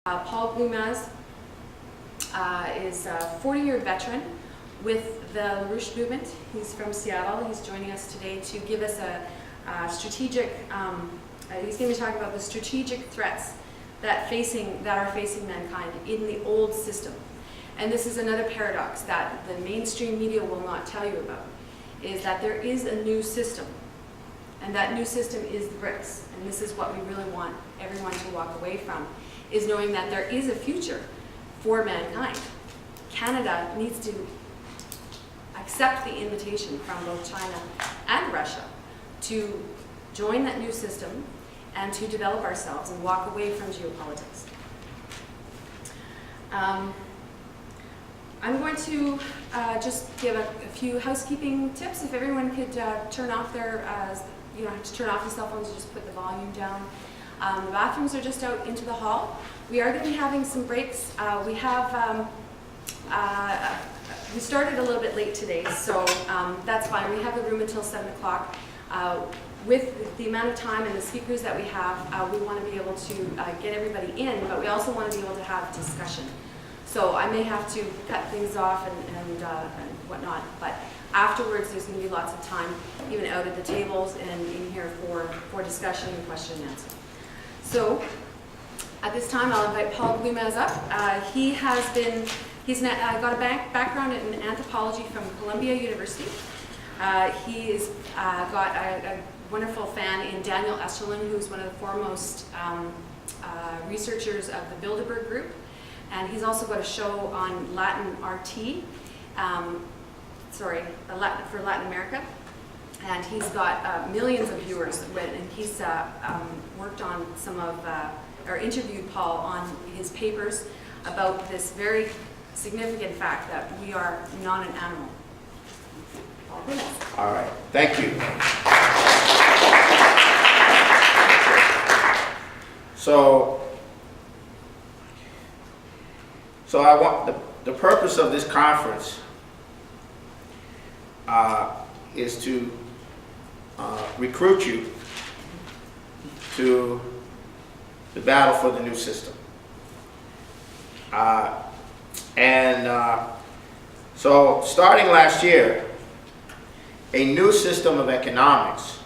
Paul Glumaz is a 40-year veteran with the LaRouche Movement. He's from Seattle. He's joining us today to give us a strategic, he's going to talk about the strategic threats that are facing mankind in the old system. And this is another paradox that the mainstream media will not tell you about, is that there is a new system. And that new system is the BRICS. And this is what we really want everyone to walk away from, is knowing that there is a future for mankind. Canada needs to accept the invitation from both China and Russia to join that new system and to develop ourselves and walk away from geopolitics. I'm going to just give a few housekeeping tips. If everyone could turn off their, you don't have to turn off your cell phones, you just put the volume down. The bathrooms are just out into the hall. We are going to be having some breaks. We started a little bit late today, so that's fine. We have the room until 7 o'clock. With the amount of time and the speakers that we have, we want to be able to get everybody in, but we also want to be able to have discussion. So I may have to cut things off and whatnot, but afterwards there's going to be lots of time, even out at the tables and in here for discussion and question and answer. So at this time I'll invite Paul Glumaz up. He's got a background in anthropology from Columbia University. He's got a wonderful fan in Daniel Esterlin, who's one of the foremost researchers of the Bilderberg Group. And he's also got a show on Latin RT, for Latin America. And he's got millions of viewers, and he's worked on or interviewed Paul on his papers about this very significant fact that we are not an animal. Paul, please. All right, thank you. So I want the purpose of this conference is to recruit you to the battle for the new system. So starting last year, a new system of economics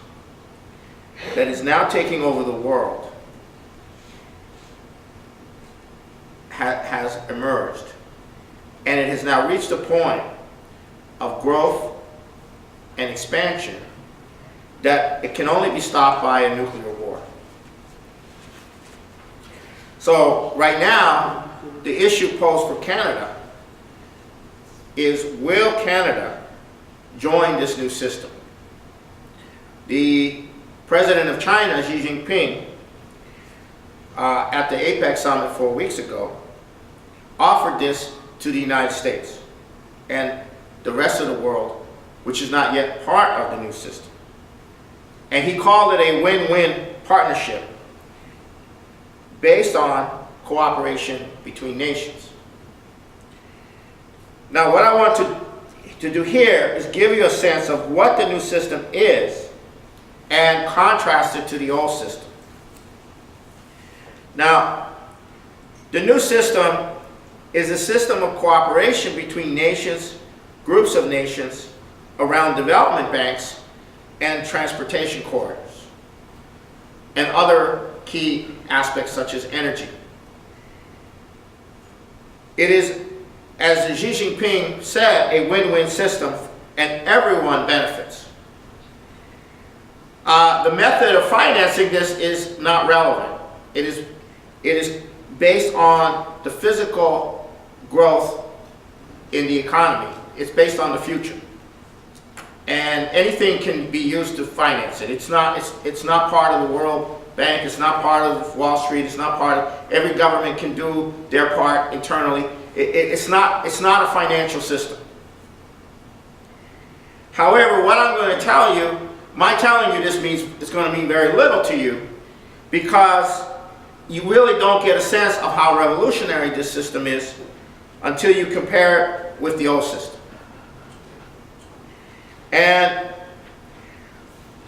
that is now taking over the world has emerged, and it has now reached a point of growth and expansion that it can only be stopped by a nuclear war. So right now, the issue posed for Canada is, will Canada join this new system? The president of China, Xi Jinping, at the APEC summit 4 weeks ago, offered this to the United States and the rest of the world, which is not yet part of the new system. And he called it a win-win partnership based on cooperation between nations. Now, what I want to do here is give you a sense of what the new system is and contrast it to the old system. Now, the new system is a system of cooperation between nations, groups of nations, around development banks and transportation corridors, and other key aspects such as energy. It is, as Xi Jinping said, a win-win system, and everyone benefits. The method of financing this is not relevant. It is based on the physical growth in the economy. It's based on the future. And anything can be used to finance it. It's not part of the World Bank, it's not part of Wall Street, it's not part of, every government can do their part internally. It's not a financial system. However, what I'm going to tell you, my telling you this means it's going to mean very little to you, because you really don't get a sense of how revolutionary this system is until you compare it with the old system. And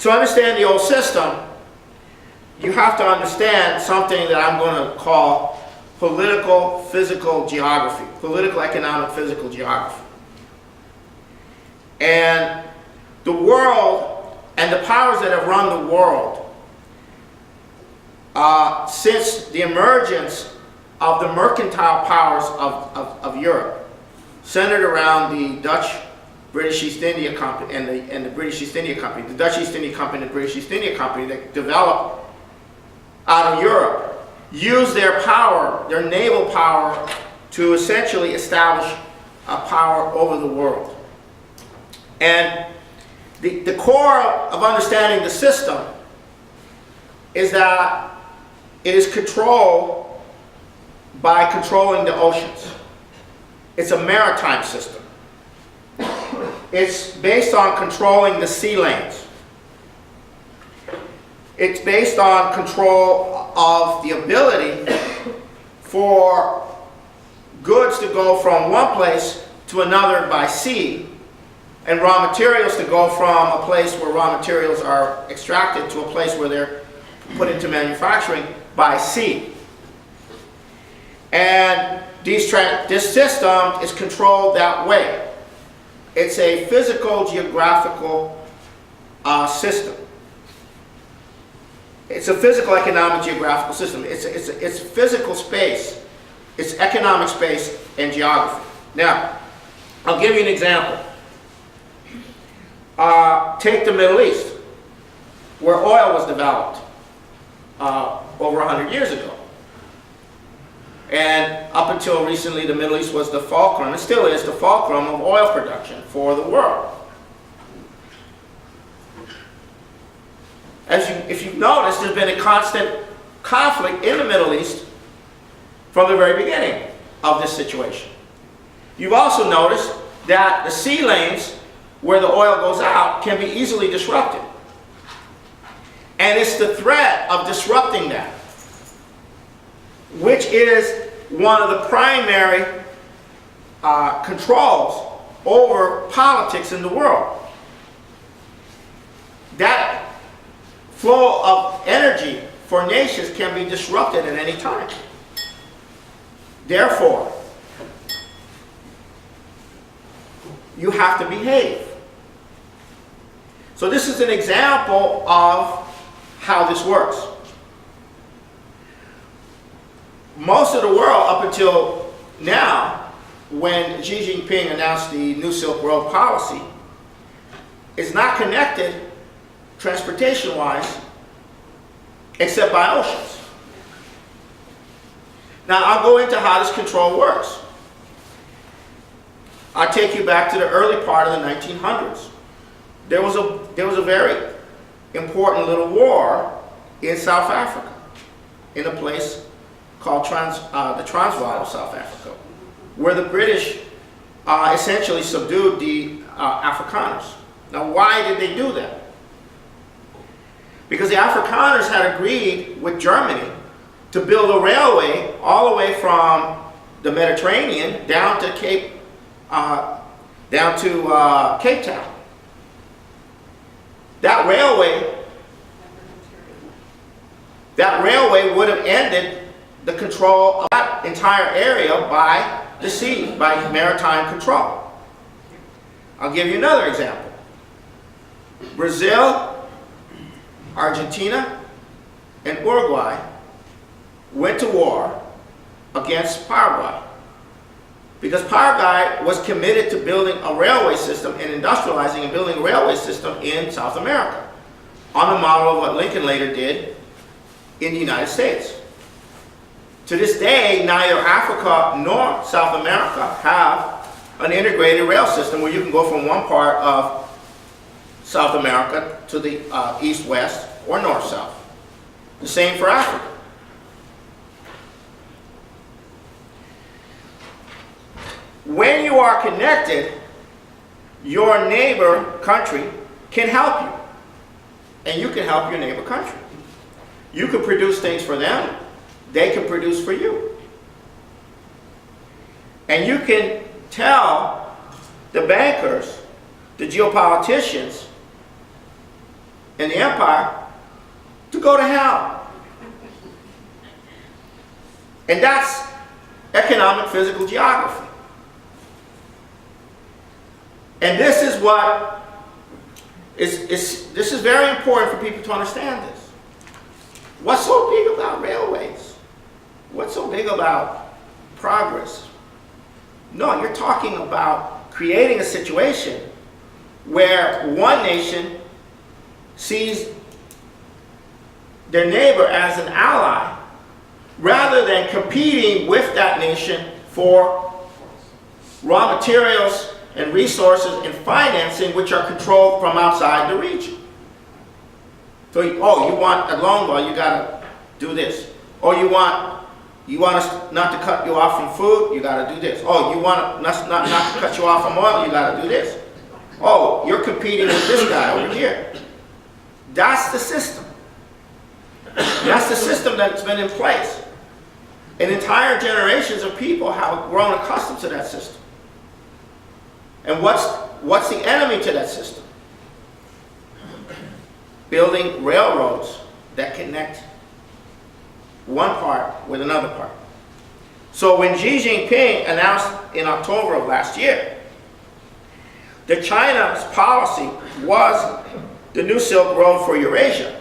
to understand the old system, you have to understand something that I'm going to call political, physical geography, political, economic, physical geography. And the world and the powers that have run the world since the emergence of the mercantile powers of Europe, centered around the Dutch British East India Company and the British East India Company, the Dutch East India Company and the British East India Company that developed out of Europe, used their power, their naval power, to essentially establish a power over the world. And the core of understanding the system is that it is controlled by controlling the oceans. It's a maritime system. It's based on controlling the sea lanes. It's based on control of the ability for goods to go from one place to another by sea, and raw materials to go from a place where raw materials are extracted to a place where they're put into manufacturing by sea. And this system is controlled that way. It's a physical, geographical system. It's a physical, economic, geographical system. It's physical space. It's economic space and geography. Now, I'll give you an example. Take the Middle East, where oil was developed over 100 years ago. And up until recently, the Middle East was the fulcrum, and still is the fulcrum of oil production for the world. If you've noticed, there's been a constant conflict in the Middle East from the very beginning of this situation. You've also noticed that the sea lanes where the oil goes out can be easily disrupted. And it's the threat of disrupting that, which is one of the primary controls over politics in the world. That flow of energy for nations can be disrupted at any time. Therefore, you have to behave. So this is an example of how this works. Most of the world, up until now, when Xi Jinping announced the New Silk Road policy, is not connected transportation-wise except by oceans. Now, I'll go into how this control works. I'll take you back to the early part of the 1900s. There was a very important little war in South Africa, in a place called the Transvaal of South Africa, where the British essentially subdued the Afrikaners. Now, why did they do that? Because the Afrikaners had agreed with Germany to build a railway all the way from the Mediterranean down to Cape Town. That railway would have ended the control of that entire area by the sea, by maritime control. I'll give you another example. Brazil, Argentina, and Uruguay went to war against Paraguay because Paraguay was committed to building a railway system and industrializing and building a railway system in South America on the model of what Lincoln later did in the United States. To this day, neither Africa nor South America have an integrated rail system where you can go from one part of South America to the east-west or north-south. The same for Africa. When you are connected, your neighbor country can help you. And you can help your neighbor country. You can produce things for them. They can produce for you. And you can tell the bankers, the geopoliticians, and the empire to go to hell. And that's economic physical geography. And this is what this is very important for people to understand this. What's so big about railways? What's so big about progress? No, you're talking about creating a situation where one nation sees their neighbor as an ally rather than competing with that nation for raw materials and resources and financing which are controlled from outside the region. So, oh, you want a loan, well, you gotta do this. Or you want us not to cut you off from food, you gotta do this. Oh, you want us not to cut you off from oil, you gotta do this. Oh, you're competing with this guy over here. That's the system. That's the system that's been in place. And entire generations of people have grown accustomed to that system. And what's the enemy to that system? Building railroads that connect one part with another part. So when Xi Jinping announced in October of last year that China's policy was the new Silk Road for Eurasia,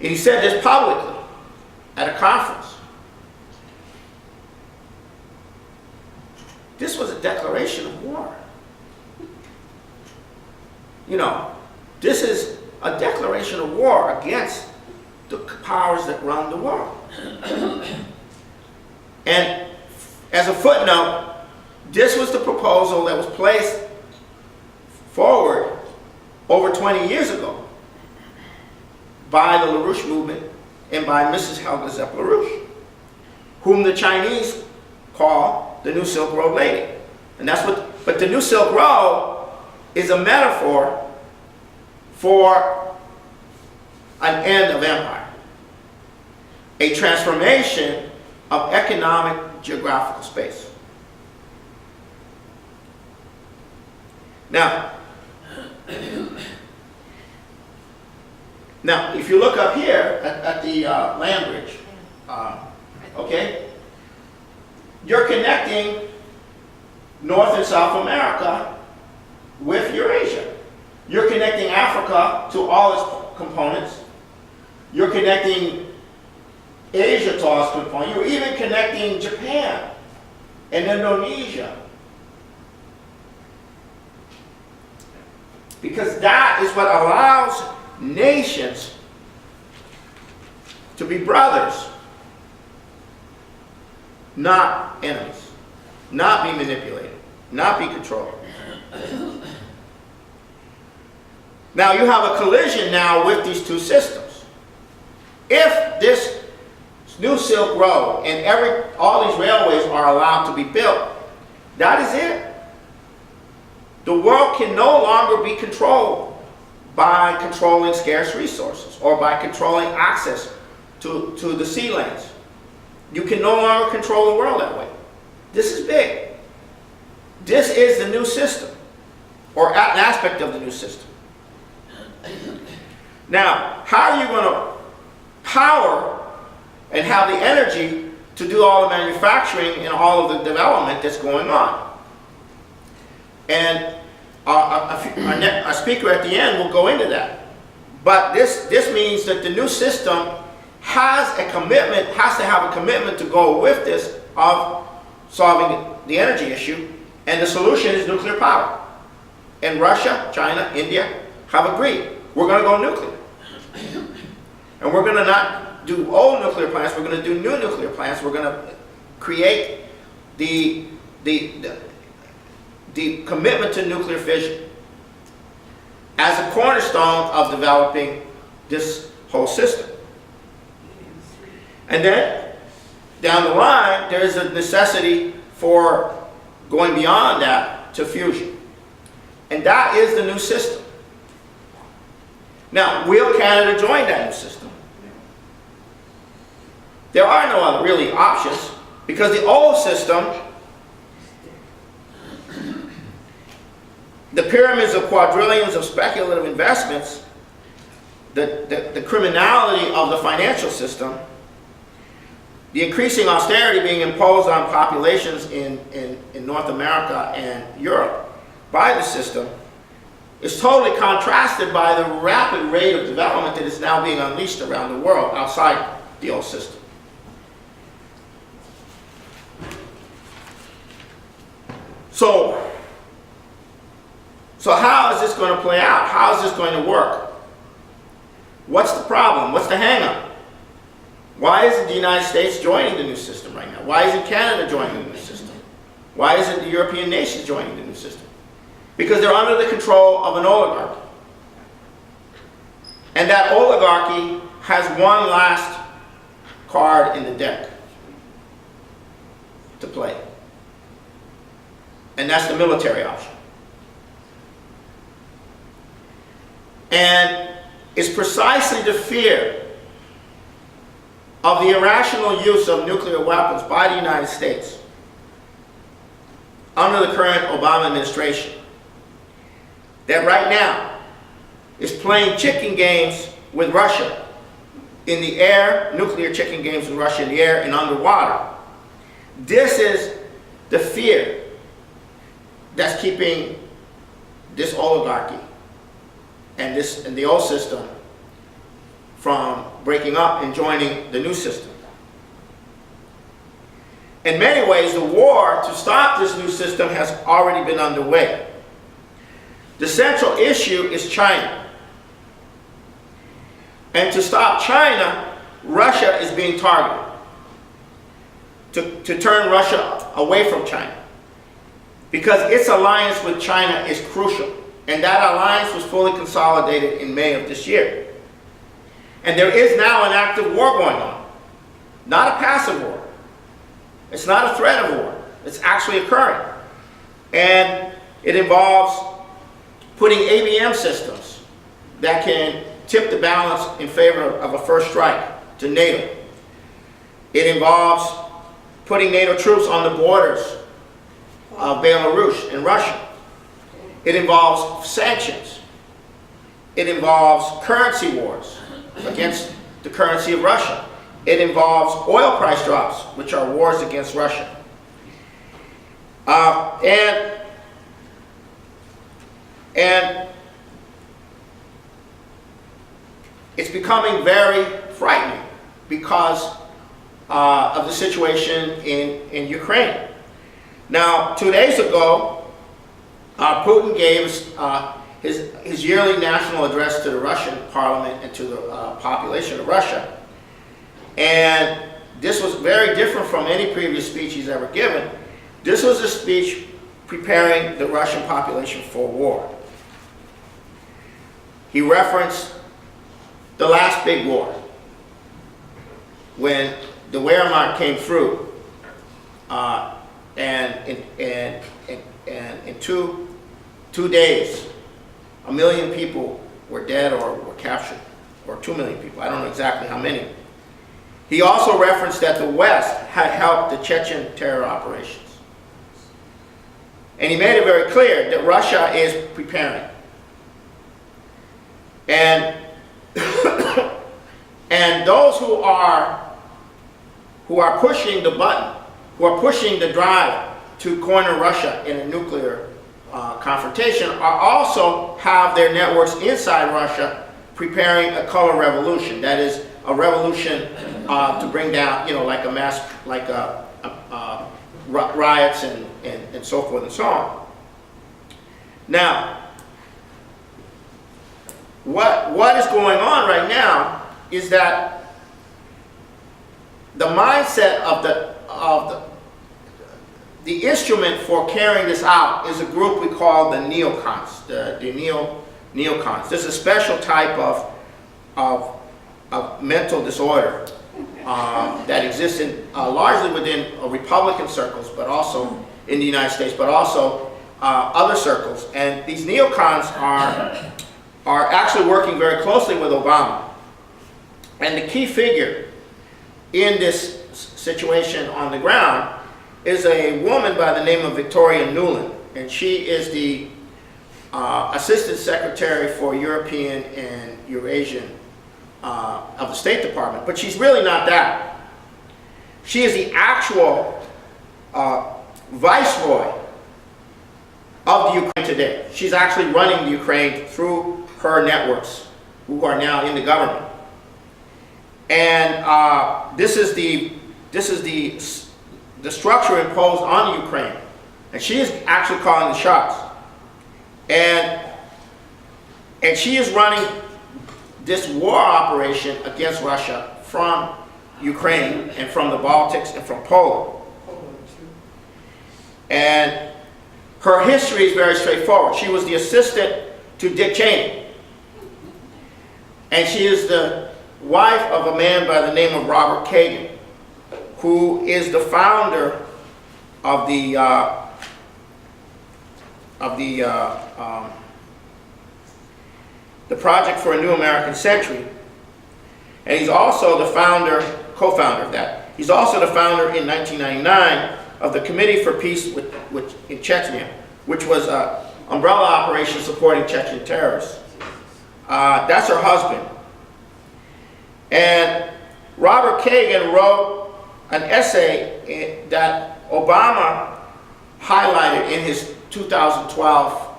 and he said this publicly at a conference, this was a declaration of war. You know, this is a declaration of war against the powers that run the world. And as a footnote, this was the proposal that was placed forward over 20 years ago by the LaRouche Movement and by Mrs. Helga Zepp LaRouche, whom the Chinese call the New Silk Road Lady. And that's what, but the New Silk Road is a metaphor for an end of empire, a transformation of economic geographical space. Now, if you look up here at the land bridge, okay, you're connecting North and South America with Eurasia. You're connecting Africa to all its components. You're connecting Asia to all its components. You're even connecting Japan and Indonesia. Because that is what allows nations to be brothers, not enemies, not be manipulated, not be controlled. Now you have a collision now with these two systems. If this new Silk Road and all these railways are allowed to be built, that is it. The world can no longer be controlled by controlling scarce resources or by controlling access to the sea lanes. You can no longer control the world that way. This is big. This is the new system, or an aspect of the new system. Now, how are you going to power and have the energy to do all the manufacturing and all of the development that's going on? And our speaker at the end will go into that. But this means that the new system has a commitment, has to have a commitment to go with this of solving the energy issue, and the solution is nuclear power. And Russia, China, India have agreed. We're going to go nuclear. And we're going to not do old nuclear plants, we're going to do new nuclear plants. We're going to create the commitment to nuclear fission as a cornerstone of developing this whole system. And then, down the line, there is a necessity for going beyond that to fusion. And that is the new system. Now, will Canada join that new system? There are no other really options, because the old system, the pyramids of quadrillions of speculative investments, the criminality of the financial system, the increasing austerity being imposed on populations in North America and Europe by the system is totally contrasted by the rapid rate of development that is now being unleashed around the world outside the old system. So how is this going to play out? How is this going to work? What's the problem? What's the hang-up? Why isn't the United States joining the new system right now? Why isn't Canada joining the new system? Why isn't the European nations joining the new system? Because they're under the control of an oligarchy. And that oligarchy has one last card in the deck to play. And that's the military option. And it's precisely the fear of the irrational use of nuclear weapons by the United States under the current Obama administration that right now is playing chicken games with Russia in the air, nuclear chicken games with Russia in the air and underwater. This is the fear that's keeping this oligarchy and the old system from breaking up and joining the new system. In many ways, the war to stop this new system has already been underway. The central issue is China. And to stop China, Russia is being targeted. To turn Russia away from China. Because its alliance with China is crucial. And that alliance was fully consolidated in May of this year. And there is now an active war going on. Not a passive war. It's not a threat of war. It's actually occurring. And it involves putting ABM systems that can tip the balance in favor of a first strike to NATO. It involves putting NATO troops on the borders of Belarus and Russia. It involves sanctions. It involves currency wars against the currency of Russia. It involves oil price drops, which are wars against Russia. And it's becoming very frightening because of the situation in Ukraine. Now, 2 days ago, Putin gave his yearly national address to the Russian parliament and to the population of Russia. And this was very different from any previous speech he's ever given. This was a speech preparing the Russian population for war. He referenced the last big war, when the Wehrmacht came through, and in two days, 1 million people were dead or were captured, or 2 million people, I don't know exactly how many. He also referenced that the West had helped the Chechen terror operations. And he made it very clear that Russia is preparing. And and those who are pushing the button, who are pushing the drive to corner Russia in a nuclear confrontation, are also have their networks inside Russia preparing a color revolution. That is a revolution to bring down, like a mass, like riots and so forth and so on. Now, what is going on right now is that the mindset of the instrument for carrying this out is a group we call the neocons, the neocons. This is a special type of mental disorder that exists largely within Republican circles, but also in the United States, but also other circles. And these neocons are actually working very closely with Obama. And the key figure in this situation on the ground is a woman by the name of Victoria Nuland. And she is the Assistant Secretary for European and Eurasian of the State Department. But she's really not that. She is the actual viceroy of the Ukraine today. She's actually running the Ukraine through her networks, who are now in the government. And this is the structure imposed on Ukraine, and she is actually calling the shots. And she is running this war operation against Russia from Ukraine and from the Baltics and from Poland. And her history is very straightforward. She was the assistant to Dick Cheney. And she is the wife of a man by the name of Robert Kagan, who is the founder of the Project for a New American Century. And he's also the co-founder of that. He's also the founder in 1999 of the Committee for Peace in Chechnya, which was an umbrella operation supporting Chechen terrorists. That's her husband. And Robert Kagan wrote an essay that Obama highlighted in his 2012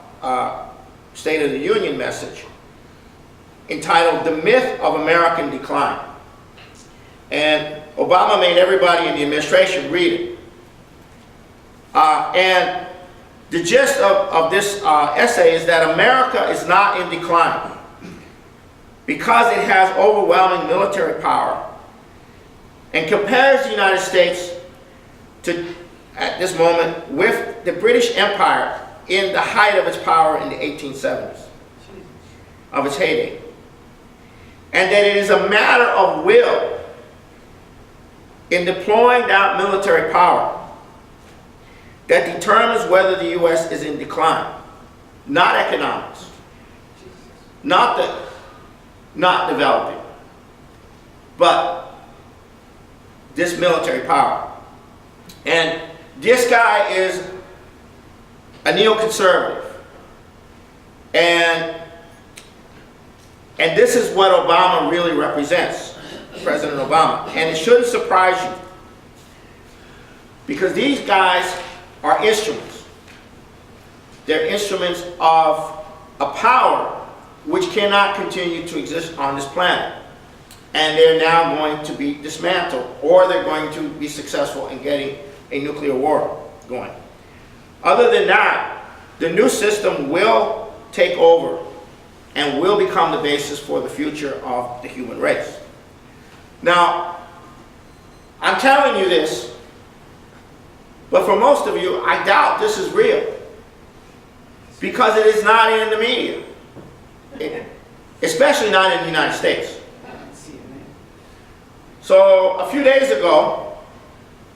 State of the Union message, entitled "The Myth of American Decline." And Obama made everybody in the administration read it. And the gist of this essay is that America is not in decline because it has overwhelming military power and compares the United States to, at this moment, with the British Empire in the height of its power in the 1870s, of its heyday. And that it is a matter of will in deploying that military power that determines whether the U.S. is in decline, not economics, not developing, but this military power. And this guy is a neoconservative, and this is what Obama really represents, President Obama. And it shouldn't surprise you, because these guys are instruments. They're instruments of a power which cannot continue to exist on this planet. And they're now going to be dismantled, or they're going to be successful in getting a nuclear war going. Other than that, the new system will take over and will become the basis for the future of the human race. Now, I'm telling you this, but for most of you, I doubt this is real, because it is not in the media, especially not in the United States. So a few days ago,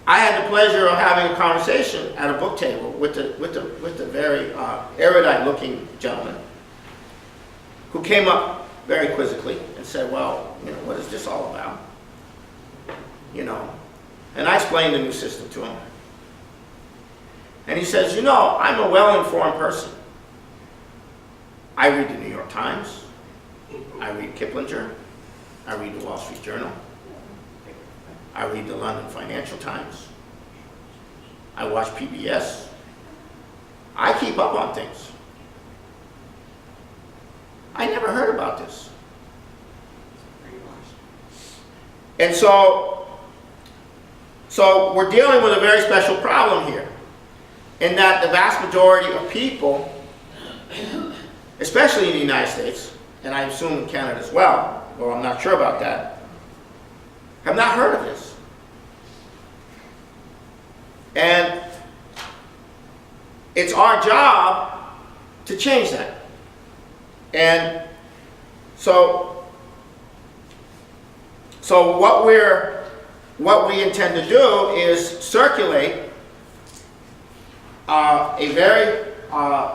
I had the pleasure of having a conversation at a book table with the very erudite-looking gentleman, who came up very quizzically and said, "Well, what is this all about?" And I explained the new system to him. And he says, "I'm a well-informed person. I read the New York Times, I read Kiplinger, I read the Wall Street Journal, I read the London Financial Times, I watch PBS, I keep up on things. I never heard about this." And so we're dealing with a very special problem here, in that the vast majority of people, especially in the United States, and I assume in Canada as well, though I'm not sure about that, have not heard of this. And it's our job to change that. And so what we intend to do is circulate a very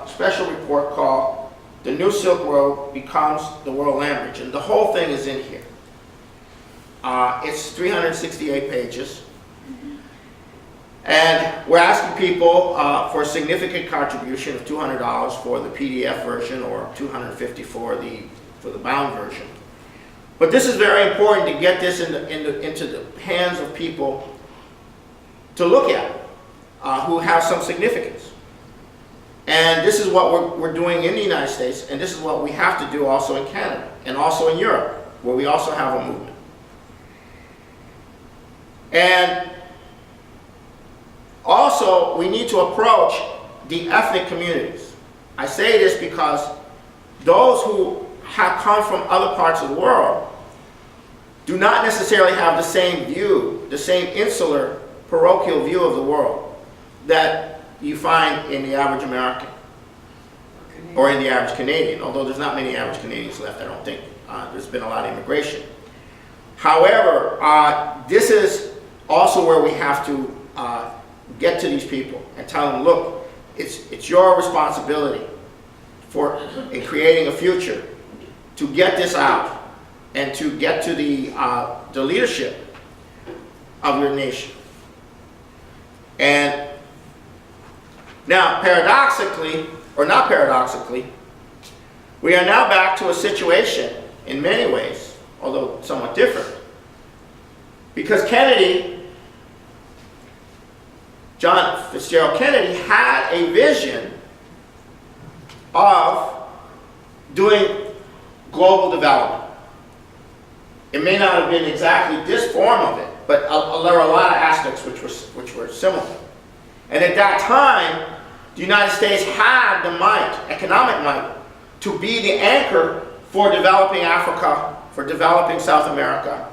special report called "The New Silk Road Becomes the World Land Bridge," and the whole thing is in here. It's 368 pages. And we're asking people for a significant contribution of $200 for the PDF version, or $250 for the bound version. But this is very important to get this into the hands of people to look at, who have some significance. And this is what we're doing in the United States, and this is what we have to do also in Canada, and also in Europe, where we also have a movement. And also, we need to approach the ethnic communities. I say this because those who have come from other parts of the world do not necessarily have the same view, the same insular, parochial view of the world that you find in the average American or in the average Canadian, although there's not many average Canadians left, I don't think. There's been a lot of immigration. However, this is also where we have to get to these people and tell them, look, it's your responsibility in creating a future to get this out and to get to the leadership of your nation. And now, paradoxically, or not paradoxically, we are now back to a situation in many ways, although somewhat different, because John Fitzgerald Kennedy had a vision of doing global development. It may not have been exactly this form of it, but there are a lot of aspects which were similar. And at that time, the United States had the might, economic might, to be the anchor for developing Africa, for developing South America,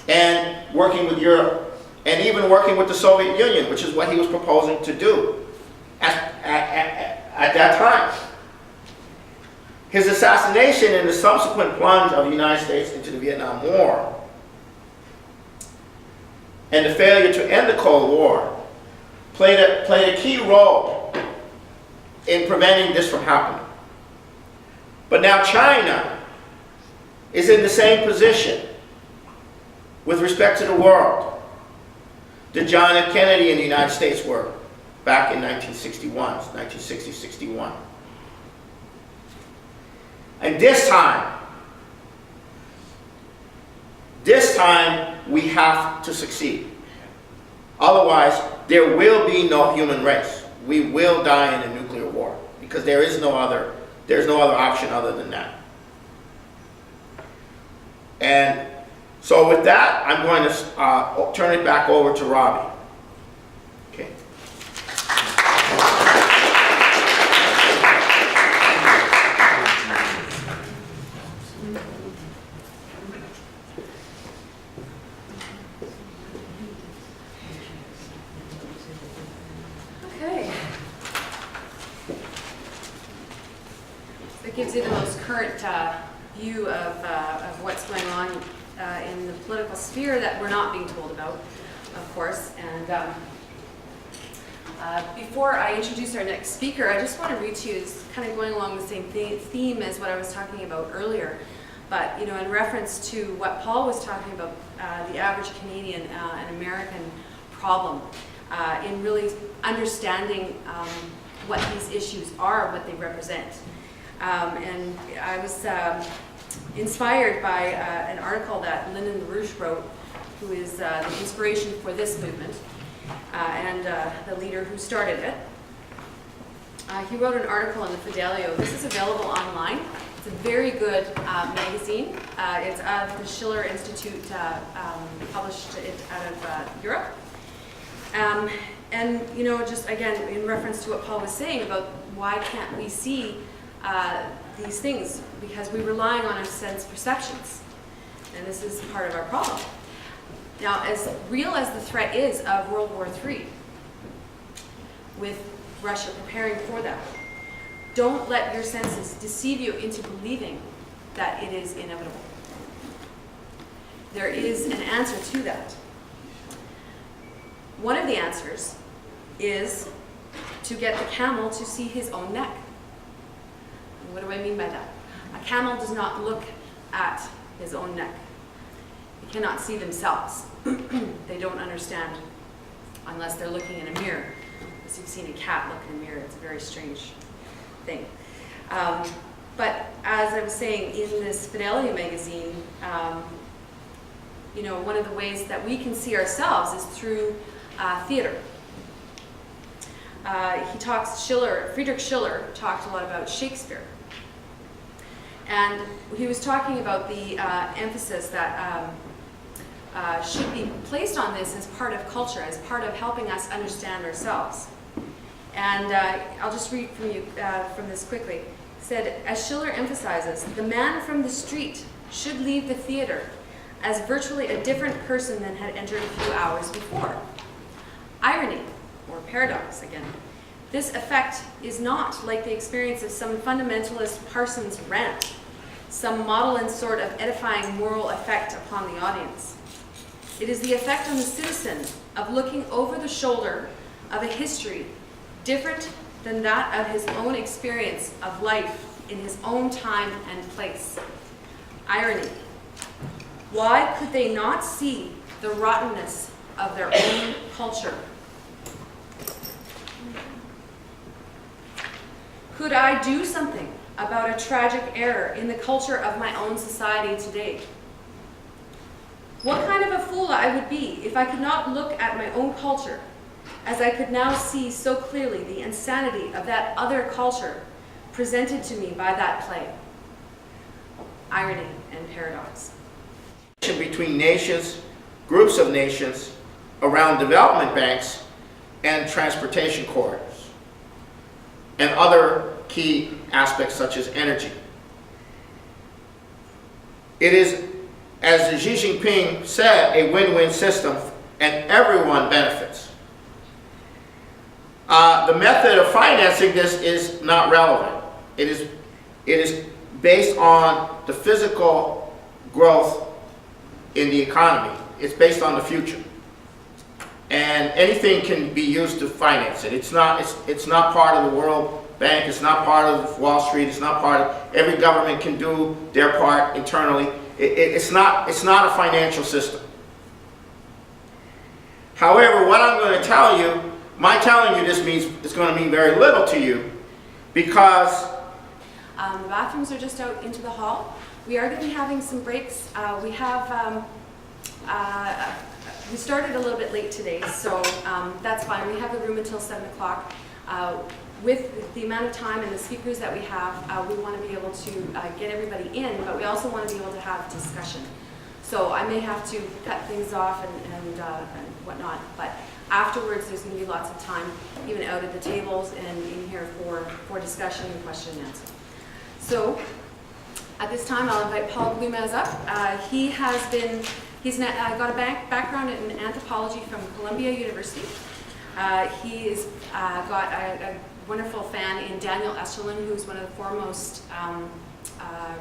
and working with Europe, and even working with the Soviet Union, which is what he was proposing to do at that time. His assassination and the subsequent plunge of the United States into the Vietnam War and the failure to end the Cold War played a key role in preventing this from happening. But now China is in the same position with respect to the world that John F. Kennedy and the United States were back in 1960-61. And this time we have to succeed. Otherwise, there will be no human race. We will die in a nuclear war because there's no other option other than that. And so with that, I'm going to turn it back over to Robbie. Okay. Okay. That gives you the most current view of what's going on in the political sphere that we're not being told about, of course. And before I introduce our next speaker, I just want to read to you, it's kind of going along the same theme as what I was talking about earlier. But, you know, in reference to what Paul was talking about, the average Canadian and American problem, in really understanding what these issues are, what they represent. And I was inspired by an article that Lyndon LaRouche wrote, who is the inspiration for this movement and the leader who started it. He wrote an article in the Fidelio. This is available online. It's a very good magazine. It's the Schiller Institute published it out of Europe. And, you know, just again, in reference to what Paul was saying about why can't we see these things, because we're relying on our sense perceptions, and this is part of our problem. Now, as real as the threat is of World War III, with Russia preparing for that, don't let your senses deceive you into believing that it is inevitable. There is an answer to that. One of the answers is to get the camel to see his own neck. What do I mean by that? A camel does not look at his own neck. They cannot see themselves. They don't understand unless they're looking in a mirror. As you've seen a cat look in a mirror, it's a very strange thing. But as I was saying, in this Fidelio magazine, you know, one of the ways that we can see ourselves is through theater. Friedrich Schiller talked a lot about Shakespeare. And he was talking about the emphasis that should be placed on this as part of culture, as part of helping us understand ourselves. And I'll just read from this quickly. It said, as Schiller emphasizes, the man from the street should leave the theater as virtually a different person than had entered a few hours before. Irony, or paradox again. This effect is not like the experience of some fundamentalist parson's rant, some model and sort of edifying moral effect upon the audience. It is the effect on the citizen of looking over the shoulder of a history different than that of his own experience of life in his own time and place. Irony. Why could they not see the rottenness of their own culture? Could I do something about a tragic error in the culture of my own society today? What kind of a fool I would be if I could not look at my own culture as I could now see so clearly the insanity of that other culture presented to me by that play. Irony and paradox. Between nations, groups of nations, around development banks and transportation corridors, and other key aspects such as energy. It is, as Xi Jinping said, a win-win system and everyone benefits. The method of financing this is not relevant. It is based on the physical growth in the economy. It's based on the future. And anything can be used to finance it. It's not part of the World Bank, it's not part of Wall Street, it's not part of, every government can do their part internally. It's not a financial system. However, what I'm going to tell you, my telling you this means it's going to mean very little to you, because the bathrooms are just out into the hall. We are going to be having some breaks. We started a little bit late today, so that's fine. We have the room until 7 o'clock. With the amount of time and the speakers that we have, we want to be able to get everybody in, but we also want to be able to have discussion. So I may have to cut things off and whatnot, but afterwards there's going to be lots of time, even out at the tables and in here for discussion and question and answer. So at this time I'll invite Paul Glumaz up. He's got a background in anthropology from Columbia University. He's got a wonderful fan in Daniel Esterlin, who's one of the foremost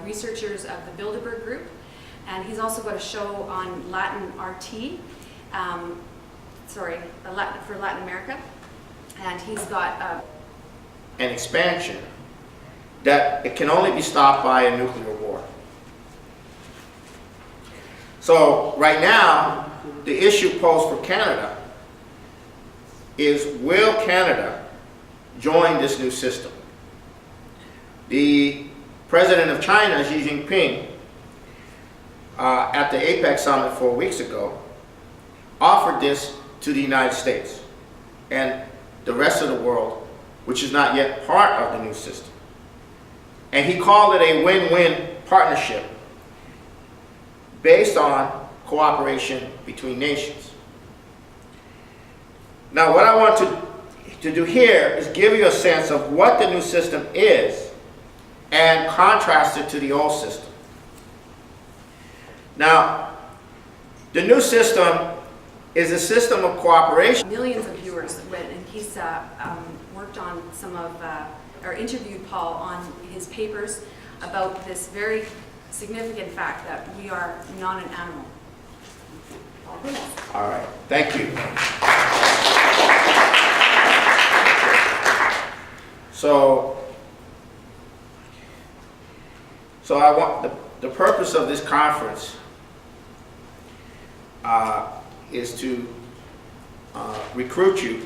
researchers of the Bilderberg Group. And he's also got a show on Latin RT, for Latin America. And he's got an expansion that it can only be stopped by a nuclear war. So right now, the issue posed for Canada is, will Canada join this new system? The president of China, Xi Jinping, at the APEC summit 4 weeks ago, offered this to the United States and the rest of the world, which is not yet part of the new system. And he called it a win-win partnership based on cooperation between nations. Now, what I want to do here is give you a sense of what the new system is and contrast it to the old system. Now, the new system is a system of cooperation. Millions of viewers went, and he's worked on some of, or interviewed Paul on his papers about this very significant fact that we are not an animal. Paul, please. All right, thank you. So I want the purpose of this conference is to recruit you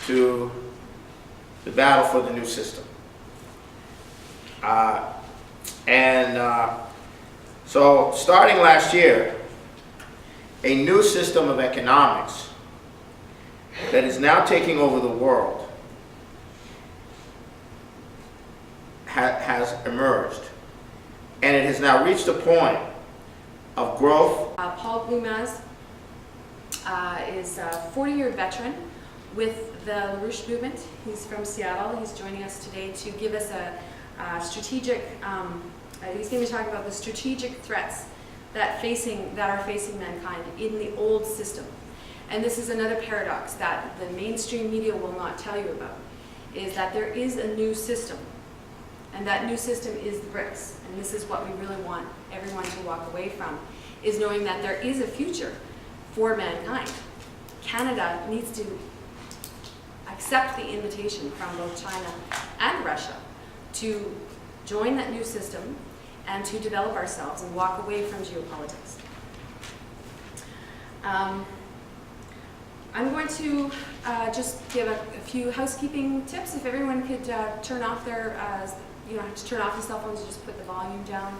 to the battle for the new system. So starting last year, a new system of economics that is now taking over the world has emerged. And it has now reached a point of growth. Paul Glumaz is a 40-year veteran with the LaRouche Movement. He's from Seattle. He's joining us today to give us a strategic, he's going to be talking about the strategic threats that are facing mankind in the old system. And this is another paradox that the mainstream media will not tell you about, is that there is a new system. And that new system is the BRICS. And this is what we really want everyone to walk away from, is knowing that there is a future for mankind. Canada needs to accept the invitation from both China and Russia to join that new system and to develop ourselves and walk away from geopolitics. I'm going to just give a few housekeeping tips. If everyone could turn off their, you don't have to turn off your cell phones, just put the volume down.